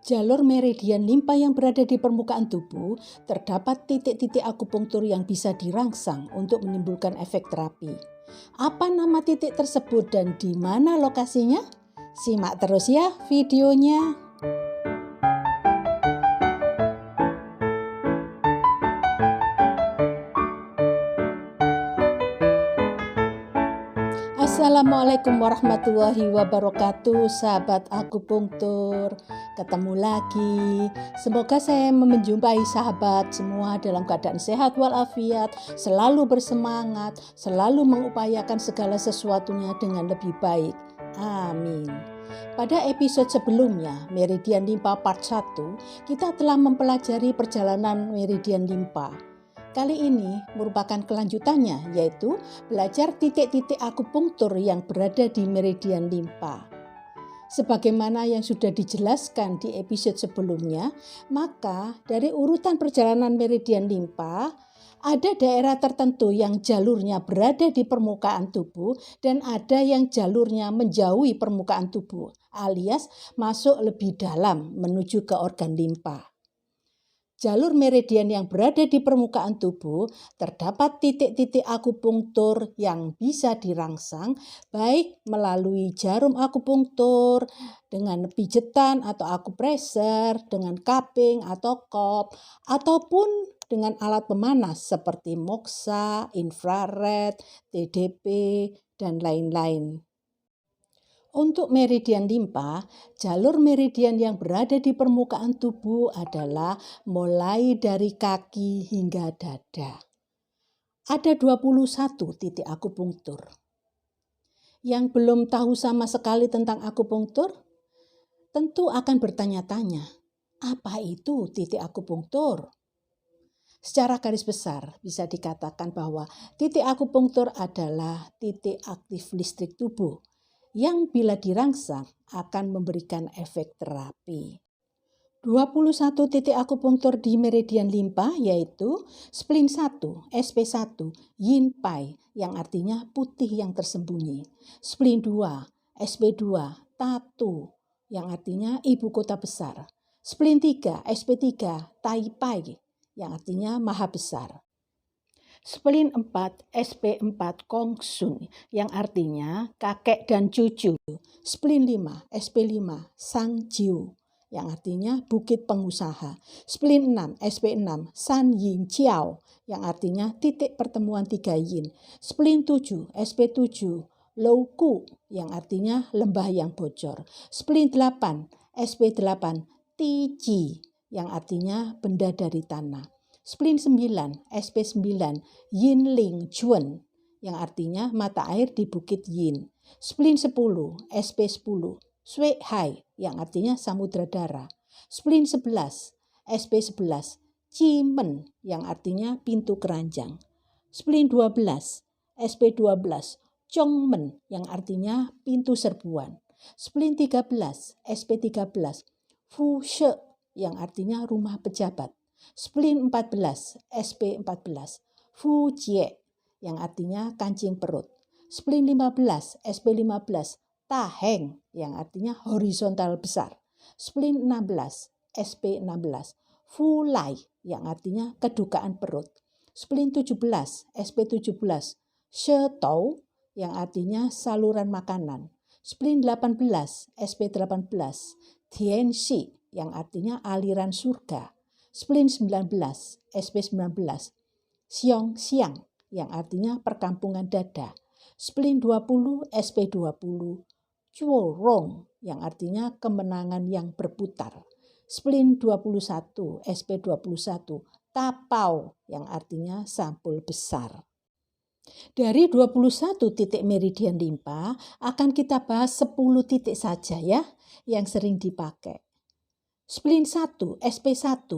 Jalur meridian limpa yang berada di permukaan tubuh, terdapat titik-titik akupunktur yang bisa dirangsang untuk menimbulkan efek terapi. Apa nama titik tersebut dan di mana lokasinya? Simak terus ya videonya. Assalamualaikum warahmatullahi wabarakatuh, sahabat akupunktur. Ketemu lagi. Semoga saya menjumpai sahabat semua dalam keadaan sehat walafiat, selalu bersemangat, selalu mengupayakan segala sesuatunya dengan lebih baik. Amin. Pada episode sebelumnya, Meridian Limpa Part 1, kita telah mempelajari perjalanan meridian limpa. Kali ini merupakan kelanjutannya, yaitu belajar titik-titik akupunktur yang berada di meridian limpa. Sebagaimana yang sudah dijelaskan di episode sebelumnya, maka dari urutan perjalanan meridian limpa, ada daerah tertentu yang jalurnya berada di permukaan tubuh dan ada yang jalurnya menjauhi permukaan tubuh, alias masuk lebih dalam menuju ke organ limpa. Jalur meridian yang berada di permukaan tubuh terdapat titik-titik akupunktur yang bisa dirangsang baik melalui jarum akupunktur, dengan pijetan atau akupressor, dengan cupping atau kop, ataupun dengan alat pemanas seperti moksa, infrared, TDP, dan lain-lain. Untuk meridian limpa, jalur meridian yang berada di permukaan tubuh adalah mulai dari kaki hingga dada. Ada 21 titik akupunktur. Yang belum tahu sama sekali tentang akupunktur, tentu akan bertanya-tanya, apa itu titik akupunktur? Secara garis besar bisa dikatakan bahwa titik akupunktur adalah titik aktif listrik tubuh yang bila dirangsang akan memberikan efek terapi. 21 titik akupunktur di meridian limpa yaitu spleen 1, SP1, Yin Pai yang artinya putih yang tersembunyi. Spleen 2, SP2, Tatu yang artinya ibu kota besar. Spleen 3, SP3, Tai Pai yang artinya maha besar. Spleen 4, SP4, Kongsun yang artinya kakek dan cucu. Spleen 5, SP5, Sang Jiu yang artinya bukit pengusaha. Spleen 6, SP6, San Yin Chiao yang artinya titik pertemuan tiga yin. Spleen 7, SP7, Lou Ku yang artinya lembah yang bocor. Spleen 8, SP8, Ti Ji yang artinya benda dari tanah. Spleen 9, SP9, Yin Ling Chuan yang artinya mata air di Bukit Yin. Spleen 10, SP10, Sui Hai yang artinya samudra darah. Spleen 11, SP11, Chi Men yang artinya pintu keranjang. Spleen 12, SP12, Chong Men yang artinya pintu serbuan. Spleen 13, SP13, Fu She yang artinya rumah pejabat. Spleen 14, SP14, Fu Jie yang artinya kancing perut. Spleen 15, SP15, Ta Heng yang artinya horizontal besar. Spleen 16, SP16, Fu Lai yang artinya kedukaan perut. Spleen 17, SP17, She Tou yang artinya saluran makanan. Spleen 18, SP18, Tian Xi yang artinya aliran surga. Spleen 19, SP19, Xiong Xiang yang artinya perkampungan dada. Spleen 20, SP20, Chuo Rong yang artinya kemenangan yang berputar. Spleen 21, SP21, Tapau yang artinya sampul besar. Dari 21 titik meridian limpa akan kita bahas 10 titik saja ya yang sering dipakai. Spleen 1, SP1,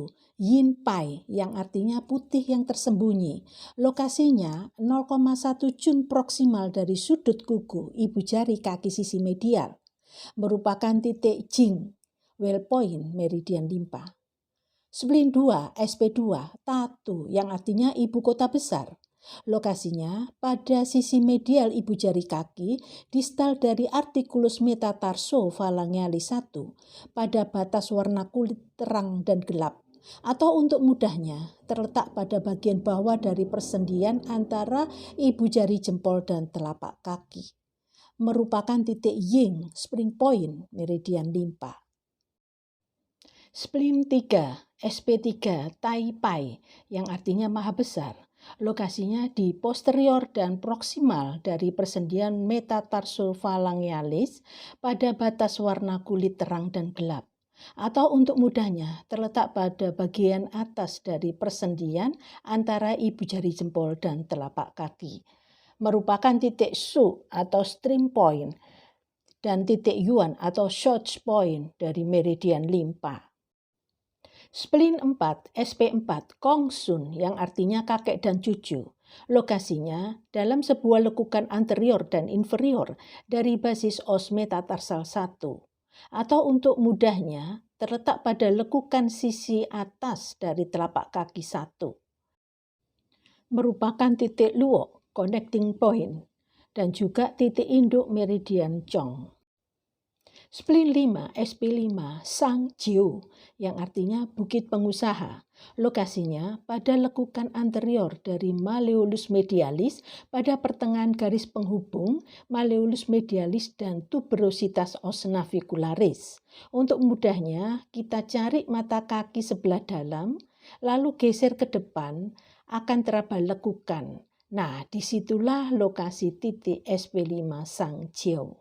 Yin Pai yang artinya putih yang tersembunyi. Lokasinya 0,1 jun proksimal dari sudut kuku ibu jari kaki sisi medial. Merupakan titik Jing, well point meridian limpa. Spleen 2, SP2, Tatu yang artinya ibu kota besar. Lokasinya pada sisi medial ibu jari kaki, distal dari articulus metatarsofalangealis 1, pada batas warna kulit terang dan gelap. Atau untuk mudahnya, terletak pada bagian bawah dari persendian antara ibu jari jempol dan telapak kaki. Merupakan titik yin, spring point, meridian limpa. Spleen 3, SP3, Tai Pai, yang artinya maha besar. Lokasinya di posterior dan proksimal dari persendian metatarsofalangealis pada batas warna kulit terang dan gelap. Atau untuk mudahnya, terletak pada bagian atas dari persendian antara ibu jari jempol dan telapak kaki. Merupakan titik Shu atau stream point dan titik Yuan atau short point dari meridian limpa. Spleen 4, SP4, Kong Sun, yang artinya kakek dan cucu. Lokasinya dalam sebuah lekukan anterior dan inferior dari basis os metatarsal 1. Atau untuk mudahnya, terletak pada lekukan sisi atas dari telapak kaki 1. Merupakan titik luo, connecting point, dan juga titik induk meridian Chong. Spleen 5, SP5, Sang Jiu, yang artinya bukit pengusaha. Lokasinya pada lekukan anterior dari malleolus medialis pada pertengahan garis penghubung malleolus medialis dan tuberositas os navicularis. Untuk mudahnya, kita cari mata kaki sebelah dalam, lalu geser ke depan, akan teraba lekukan. Nah, disitulah lokasi titik SP5 Sang Jiu.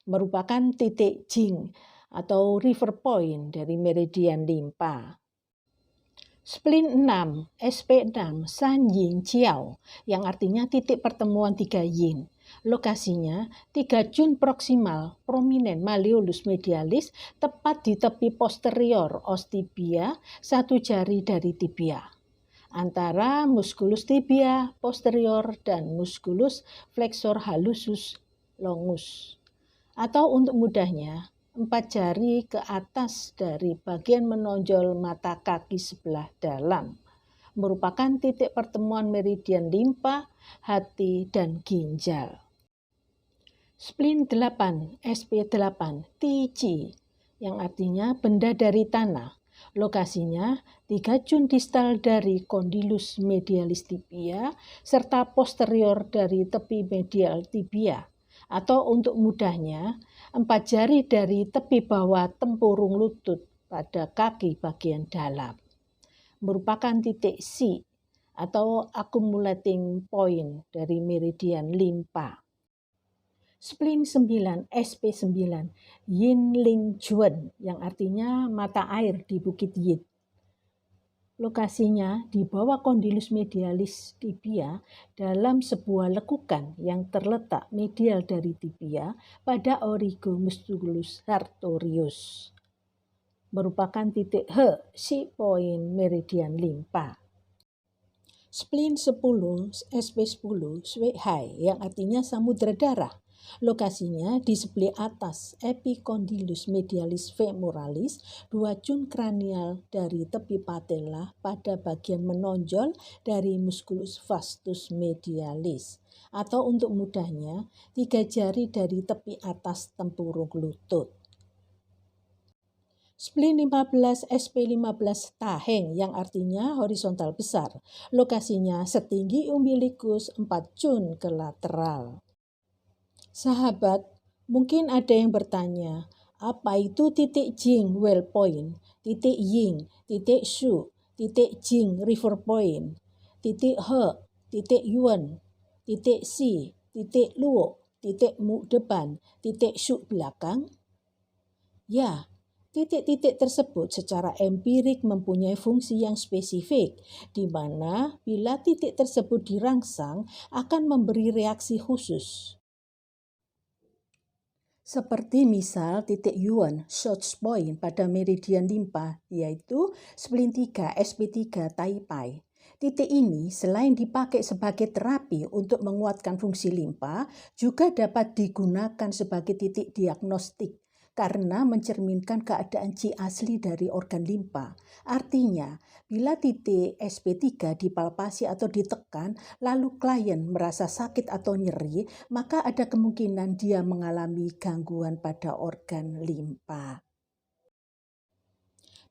Merupakan titik Jing atau river point dari meridian limpa. Spleen 6, SP6, San Yin Jiao, yang artinya titik pertemuan 3 yin. Lokasinya 3 jun proksimal prominent malleolus medialis tepat di tepi posterior os tibia, 1 jari dari tibia. Antara musculus tibia posterior dan musculus flexor hallucis longus. Atau untuk mudahnya, 4 jari ke atas dari bagian menonjol mata kaki sebelah dalam. Merupakan titik pertemuan meridian limpa, hati, dan ginjal. Spleen 8, SP8, Ti, yang artinya benda dari tanah. Lokasinya 3 jun distal dari condylus medialis tibia, serta posterior dari tepi medial tibia. Atau untuk mudahnya, 4 jari dari tepi bawah tempurung lutut pada kaki bagian dalam. Merupakan titik C atau accumulating point dari meridian limpa. Spleen 9, SP9, Yin Ling Juan, yang artinya mata air di Bukit Yin. Lokasinya di bawah condylus medialis tibia dalam sebuah lekukan yang terletak medial dari tibia pada origomusculus sartorius. Merupakan titik H, C point meridian limpa. Spleen 10, SP10, Shui Hai, yang artinya samudra darah. Lokasinya di sebelah atas epicondylus medialis femoralis, 2 jun kranial dari tepi patella pada bagian menonjol dari musculus vastus medialis. Atau untuk mudahnya, 3 jari dari tepi atas tempurung lutut. Spleen 15, SP15, Taheng, yang artinya horizontal besar. Lokasinya setinggi umbilikus, 4 jun ke lateral. Sahabat, mungkin ada yang bertanya, apa itu titik Jing well point, titik Ying, titik Shu, titik Jing river point, titik He, titik Yuan, titik Si, titik Luo, titik Mu depan, titik Shu belakang? Ya, titik-titik tersebut secara empirik mempunyai fungsi yang spesifik, di mana bila titik tersebut dirangsang akan memberi reaksi khusus. Seperti misal titik Yuan, short point pada meridian limpa, yaitu Spleen 3, SP3, Tai Pai. Titik ini selain dipakai sebagai terapi untuk menguatkan fungsi limpa, juga dapat digunakan sebagai titik diagnostik karena mencerminkan keadaan Qi asli dari organ limpa. Artinya, bila titik SP3 dipalpasi atau ditekan, lalu klien merasa sakit atau nyeri, maka ada kemungkinan dia mengalami gangguan pada organ limpa.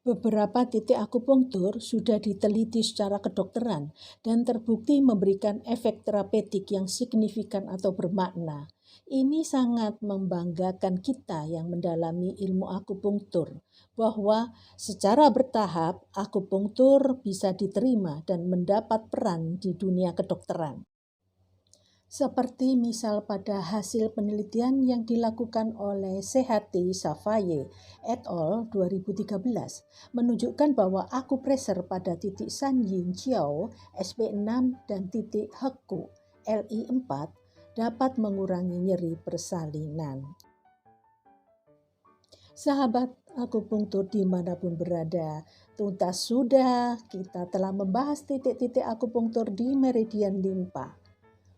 Beberapa titik akupunktur sudah diteliti secara kedokteran dan terbukti memberikan efek terapeutik yang signifikan atau bermakna. Ini sangat membanggakan kita yang mendalami ilmu akupunktur, bahwa secara bertahap akupunktur bisa diterima dan mendapat peran di dunia kedokteran. Seperti misal pada hasil penelitian yang dilakukan oleh Sehati Safaye et al. 2013 menunjukkan bahwa akupressure pada titik San Yin Jiao SP6 dan titik Heku LI4 dapat mengurangi nyeri persalinan. Sahabat akupunktur dimanapun berada, tuntas sudah kita telah membahas titik-titik akupunktur di meridian limpa.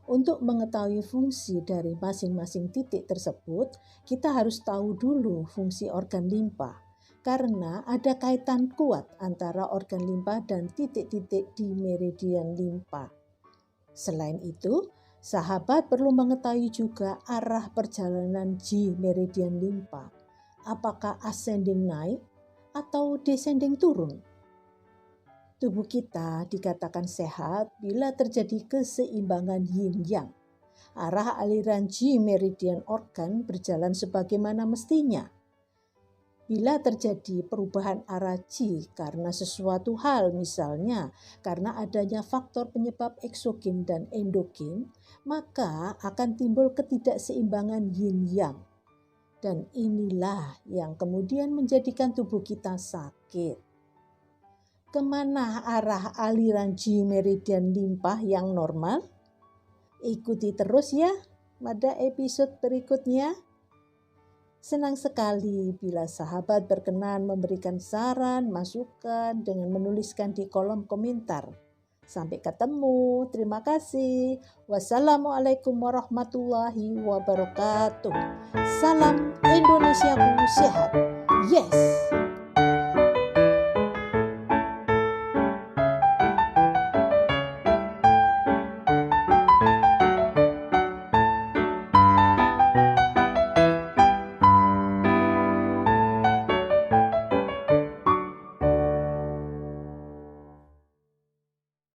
Untuk mengetahui fungsi dari masing-masing titik tersebut, kita harus tahu dulu fungsi organ limpa, karena ada kaitan kuat antara organ limpa dan titik-titik di meridian limpa. Selain itu, sahabat perlu mengetahui juga arah perjalanan Qi meridian limpa, apakah ascending naik atau descending turun. Tubuh kita dikatakan sehat bila terjadi keseimbangan yin-yang. Arah aliran Qi meridian organ berjalan sebagaimana mestinya. Bila terjadi perubahan arah Qi karena sesuatu hal, misalnya karena adanya faktor penyebab eksogen dan endogen, maka akan timbul ketidakseimbangan yin-yang. Dan inilah yang kemudian menjadikan tubuh kita sakit. Kemana arah aliran Qi meridian limpa yang normal? Ikuti terus ya pada episode berikutnya. Senang sekali bila sahabat berkenan memberikan saran, masukan dengan menuliskan di kolom komentar. Sampai ketemu, terima kasih. Wassalamualaikum warahmatullahi wabarakatuh. Salam Indonesiaku sehat. Yes!